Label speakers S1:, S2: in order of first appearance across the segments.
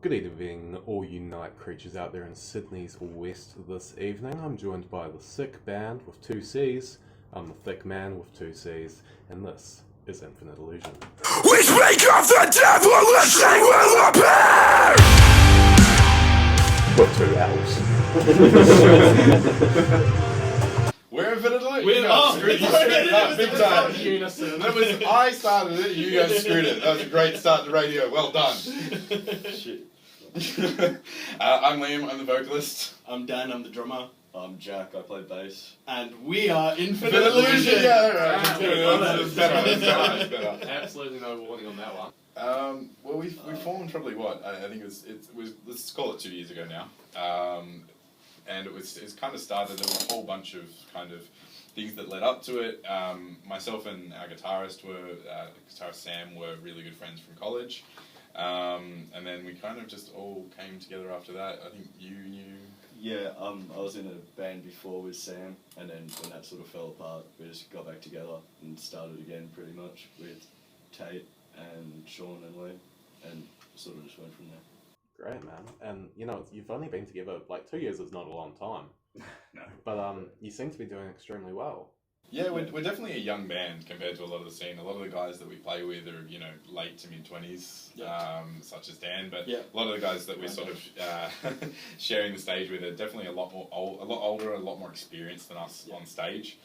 S1: Good evening, all you night creatures out there in Sydney's west this evening. I'm joined by the sick band with two C's. I'm the thick man with two C's, and this is Infinite Illusion.
S2: We speak of the devil, listening will appear!
S1: With two L's.
S3: We're Infinite Illusion.
S4: We're
S3: screwed it up big time. That was, I started it, you guys screwed it. That was a great start to radio. Well done.
S4: Shit.
S3: I'm Liam, I'm the vocalist.
S4: I'm Dan, I'm the drummer.
S5: I'm Jack, I play bass.
S4: And we are Infinite
S3: Infinite
S4: Illusion!
S3: Illusion, yeah, right.
S4: It's
S3: better.
S1: Absolutely no warning on that one.
S3: Well, we formed probably what? I think it was, let's call it 2 years ago now. And it's kind of started, there was a whole bunch of kind of things that led up to it. Myself and our guitarist Sam were really good friends from college. And then we kind of just all came together after that. I think you knew...
S5: Yeah, I was in a band before with Sam, and then when that sort of fell apart, we just got back together and started again pretty much with Tate and Sean and Lee, and sort of just went from there.
S1: Great, man. And you've only been together, 2 years is not a long time.
S3: No.
S1: But you seem to be doing extremely well.
S3: Yeah, we're definitely a young band compared to a lot of the scene. A lot of the guys that we play with are, late to mid-20s, such as Dan. But a lot of the guys that we're sort of sharing the stage with are definitely a lot older, a lot more experienced than us on stage.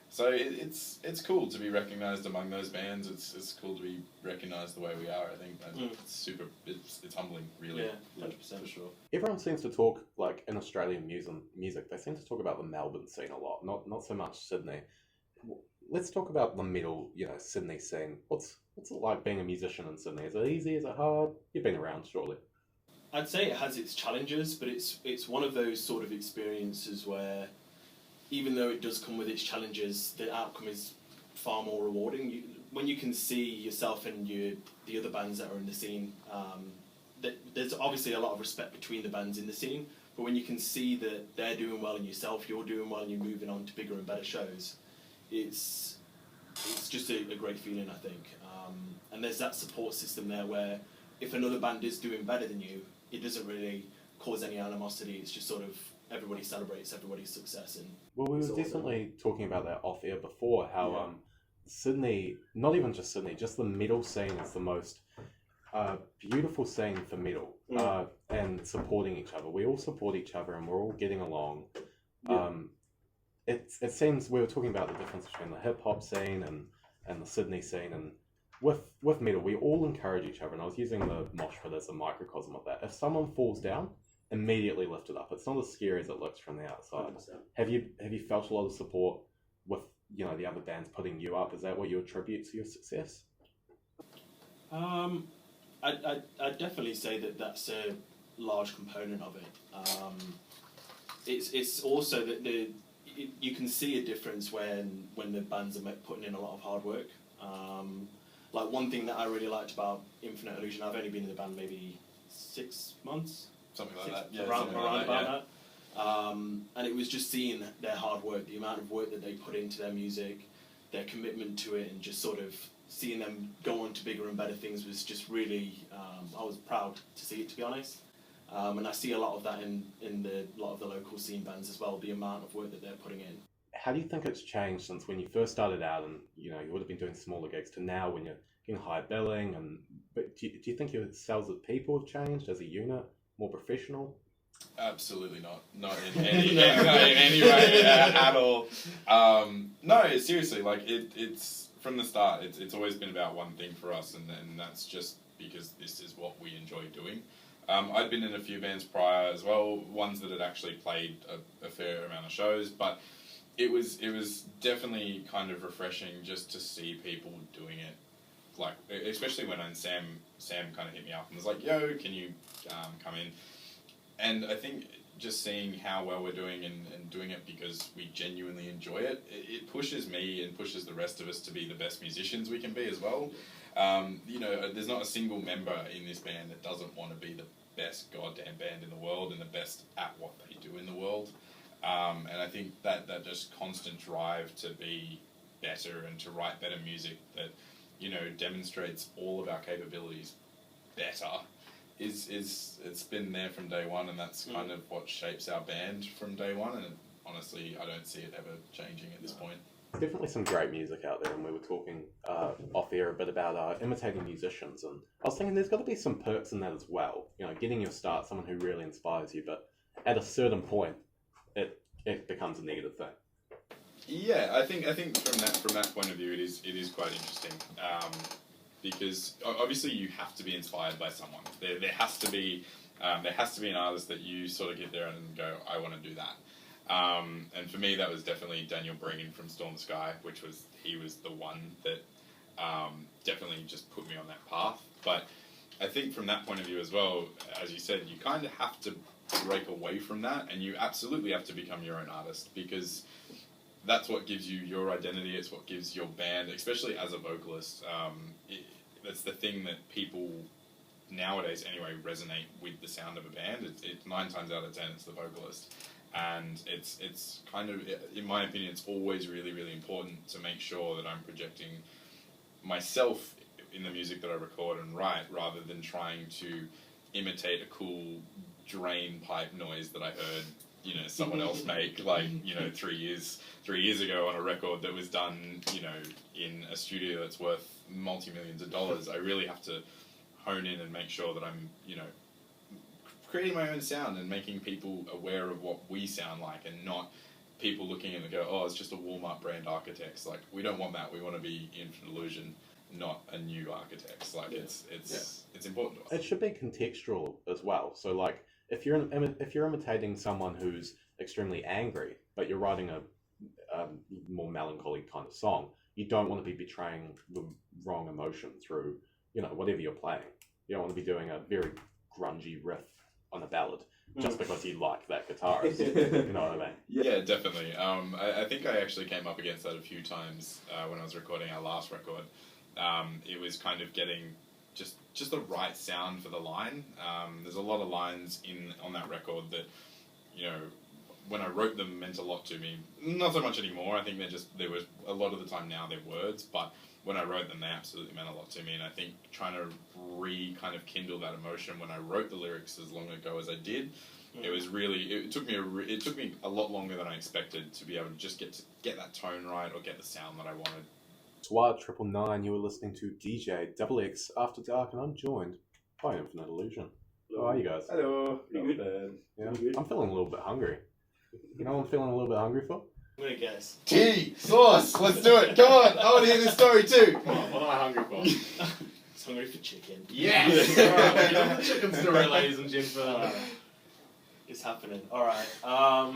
S3: So it's cool to be recognised among those bands. It's cool to be recognised the way we are. I think it's it's humbling, really.
S4: Yeah, 100% for sure.
S1: Everyone seems to talk, in Australian music, they seem to talk about the Melbourne scene a lot, not so much Sydney. Let's talk about the middle, Sydney scene. What's it like being a musician in Sydney? Is it easy? Is it hard? You've been around, surely.
S4: I'd say it has its challenges, but it's one of those sort of experiences where, even though it does come with its challenges, the outcome is far more rewarding. When you can see yourself and the other bands that are in the scene, there's obviously a lot of respect between the bands in the scene, but when you can see that they're doing well and yourself, you're doing well and you're moving on to bigger and better shows, it's just a great feeling, I think. And there's that support system there where if another band is doing better than you, it doesn't really cause any animosity. It's just sort of everybody celebrates everybody's success. And
S1: well, we were definitely talking about that off air before, how Sydney, not even just Sydney, just the metal scene is the most beautiful scene for metal, and supporting each other. We all support each other and we're all getting along. It seems we were talking about the difference between the hip hop scene and the Sydney scene, and with metal we all encourage each other. And I was using the mosh pit as a microcosm of that. If someone falls down, immediately lift it up. It's not as scary as it looks from the outside. 100%. Have you felt a lot of support with the other bands putting you up? Is that what you attribute to your success?
S4: I'd definitely say that's a large component of it. It's also that you can see a difference when the bands are putting in a lot of hard work. One thing that I really liked about Infinite Illusion, I've only been in the band maybe 6 months.
S3: Something like that. Yeah,
S4: around about that. And it was just seeing their hard work, the amount of work that they put into their music, their commitment to it, and just sort of seeing them go on to bigger and better things was just really, I was proud to see it, to be honest. And I see a lot of that in a lot of the local scene bands as well, the amount of work that they're putting in.
S1: How do you think it's changed since when you first started out and you would have been doing smaller gigs to now when you're getting higher billing? But do you think your sales of people have changed as a unit, more professional?
S3: Absolutely not. Not in any way at all. No, seriously, it's from the start. It's always been about one thing for us, and that's just because this is what we enjoy doing. I'd been in a few bands prior as well, ones that had actually played a fair amount of shows, but it was definitely kind of refreshing just to see people doing it. Especially when Sam kind of hit me up and was like, "Yo, can you come in?" And I think just seeing how well we're doing and doing it because we genuinely enjoy it, it pushes me and pushes the rest of us to be the best musicians we can be as well. There's not a single member in this band that doesn't want to be the best goddamn band in the world and the best at what they do in the world. And I think that just constant drive to be better and to write better music that, demonstrates all of our capabilities better it's been there from day one, and that's kind of what shapes our band from day one. And honestly, I don't see it ever changing at this point.
S1: Definitely some great music out there, and we were talking off air a bit about imitating musicians, and I was thinking there's got to be some perks in that as well. You know, getting your start, someone who really inspires you, but at a certain point, it becomes a negative thing.
S3: Yeah, I think from that point of view, it is quite interesting, because obviously you have to be inspired by someone. There has to be an artist that you sort of get there and go, I want to do that. And for me, that was definitely Daniel Burkedin from Storm Sky, he was the one that definitely just put me on that path. But I think from that point of view as well, as you said, you kind of have to break away from that, and you absolutely have to become your own artist, because that's what gives you your identity. It's what gives your band, especially as a vocalist. That's the thing that people nowadays anyway resonate with the sound of a band. It 9 times out of 10 it's the vocalist. And it's kind of, in my opinion, it's always really, really important to make sure that I'm projecting myself in the music that I record and write, rather than trying to imitate a cool drain pipe noise that I heard, you know, someone else make, like, you know, 3 years ago on a record that was done, you know, in a studio that's worth multi-millions of dollars. I really have to hone in and make sure that I'm, you know, creating my own sound and making people aware of what we sound like, and not people looking and go, oh, it's just a Walmart brand Architects. Like, we don't want that. We want to be Infinite Illusion, not a new Architects. Like, it's important to us.
S1: It should be contextual as well. So, like, if you're imitating someone who's extremely angry, but you're writing a more melancholy kind of song, you don't want to be betraying the wrong emotion through, you know, whatever you're playing. You don't want to be doing a very grungy riff on a ballad just because you like that guitarist. You know what I mean?
S3: Yeah, definitely. I think I actually came up against that a few times when I was recording our last record. It was kind of getting just the right sound for the line. There's a lot of lines on that record that, you know, when I wrote them meant a lot to me. Not so much anymore. I think there was a lot of the time now they're words, but when I wrote them, they absolutely meant a lot to me. And I think trying to kind of kindle that emotion when I wrote the lyrics as long ago as I did, it was really, it took me a lot longer than I expected to be able to just get that tone right, or get the sound that I wanted.
S1: SWAT 999, you were listening to DJ Double X After Dark, and I'm joined by Infinite Illusion. How are you guys?
S6: Hello.
S5: Not bad.
S1: Yeah, I'm feeling a little bit hungry. You know what I'm feeling a little bit hungry for?
S4: I'm gonna guess.
S3: Tea! Sauce! Let's do it! Come on! I want to hear this story too!
S6: What am I hungry for?
S4: It's hungry for chicken.
S6: Yes! Alright, we got the chicken story, ladies and gentlemen.
S4: It's happening. Alright.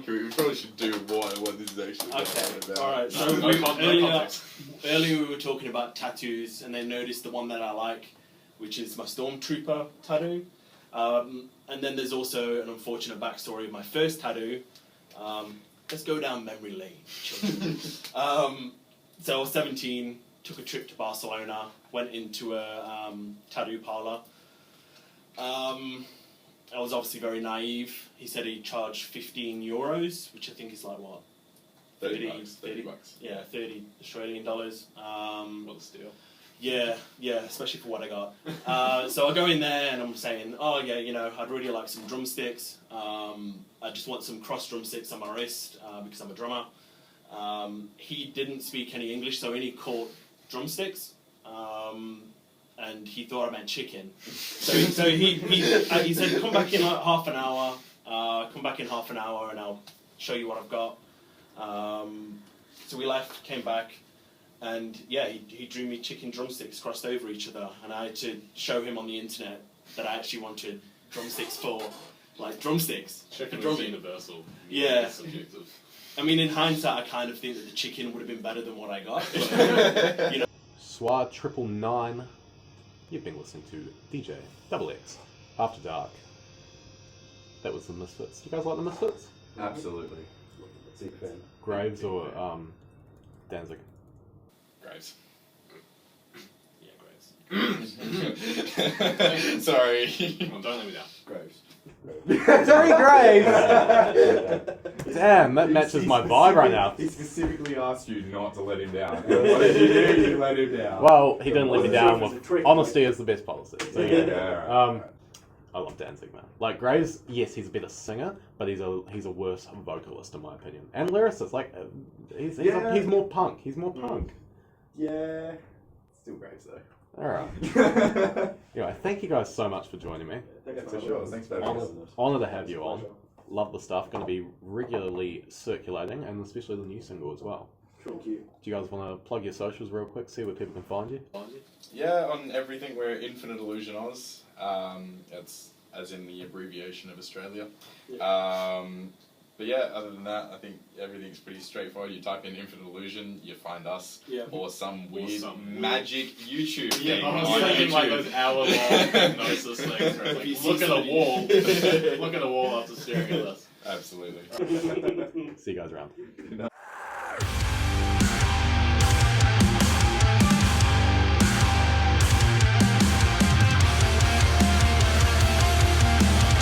S3: We probably should do what this is actually
S4: Okay.
S3: about.
S4: Alright. So
S6: No context.
S4: earlier we were talking about tattoos, and then noticed the one that I like, which is my Stormtrooper tattoo. And then there's also an unfortunate backstory of my first tattoo. Let's go down memory lane, children. So I was 17, took a trip to Barcelona, went into a tattoo parlour. I was obviously very naive. He said he'd charge €15, which I think is like what?
S3: 30 bucks.
S4: Yeah, 30 Australian dollars.
S6: What a steal.
S4: Yeah, especially for what I got. So I go in there and I'm saying, oh yeah, you know, I'd really like some drumsticks. I just want some cross drumsticks on my wrist because I'm a drummer. He didn't speak any English, so he only caught drumsticks. And he thought I meant chicken. So he said, come back in like half an hour. Come back in half an hour and I'll show you what I've got. So we left, came back. And yeah, he drew me chicken drumsticks crossed over each other, and I had to show him on the internet that I actually wanted drumsticks for, like, drumsticks.
S6: Chicken
S4: for
S6: is
S4: drumming.
S6: universal.
S4: Yeah.
S6: Subjective.
S4: I mean, in hindsight, I kind of think that the chicken would have been better than what I got. But, you know.
S1: SWAT 999, you've been listening to DJ Double X After Dark. That was the Misfits. You guys like the Misfits?
S5: Absolutely.
S6: Big fan.
S1: Graves or Danzig?
S3: Graves.
S4: Yeah, Graves.
S3: Sorry.
S6: Come on, don't let me down.
S5: Graves.
S1: Terry Graves! Damn, that matches my vibe right now.
S7: He specifically asked you not to let him down. What did you do? You let him down.
S1: Well, he didn't let me down.
S6: It's a trick.
S1: Honesty is the best policy. So, yeah.
S7: Yeah, right.
S1: I love Danzig, man. Like Graves, yes, he's a better singer, but he's a worse vocalist in my opinion. And lyricist, like he's more punk. He's more punk.
S7: Yeah. Still Graves though.
S1: All right. Anyway, thank you guys so much for joining me.
S7: Yeah, for sure. Thanks for having us.
S1: Honor to have you on. Love the stuff. Going to be regularly circulating, and especially the new single as well.
S6: Thank you.
S1: Do you guys want to plug your socials real quick? See where people can find you.
S3: Yeah, on everything we're Infinite Illusion Oz. It's as in the abbreviation of Australia. But yeah, other than that, I think everything's pretty straightforward. You type in Infinite Illusion, you find us, or some weird magic YouTube thing.
S6: I was
S3: on
S6: thinking
S3: YouTube.
S6: like those hour-long hypnosis things where it's like, look at a wall, look at a wall after staring at us.
S3: Absolutely.
S1: See you guys around.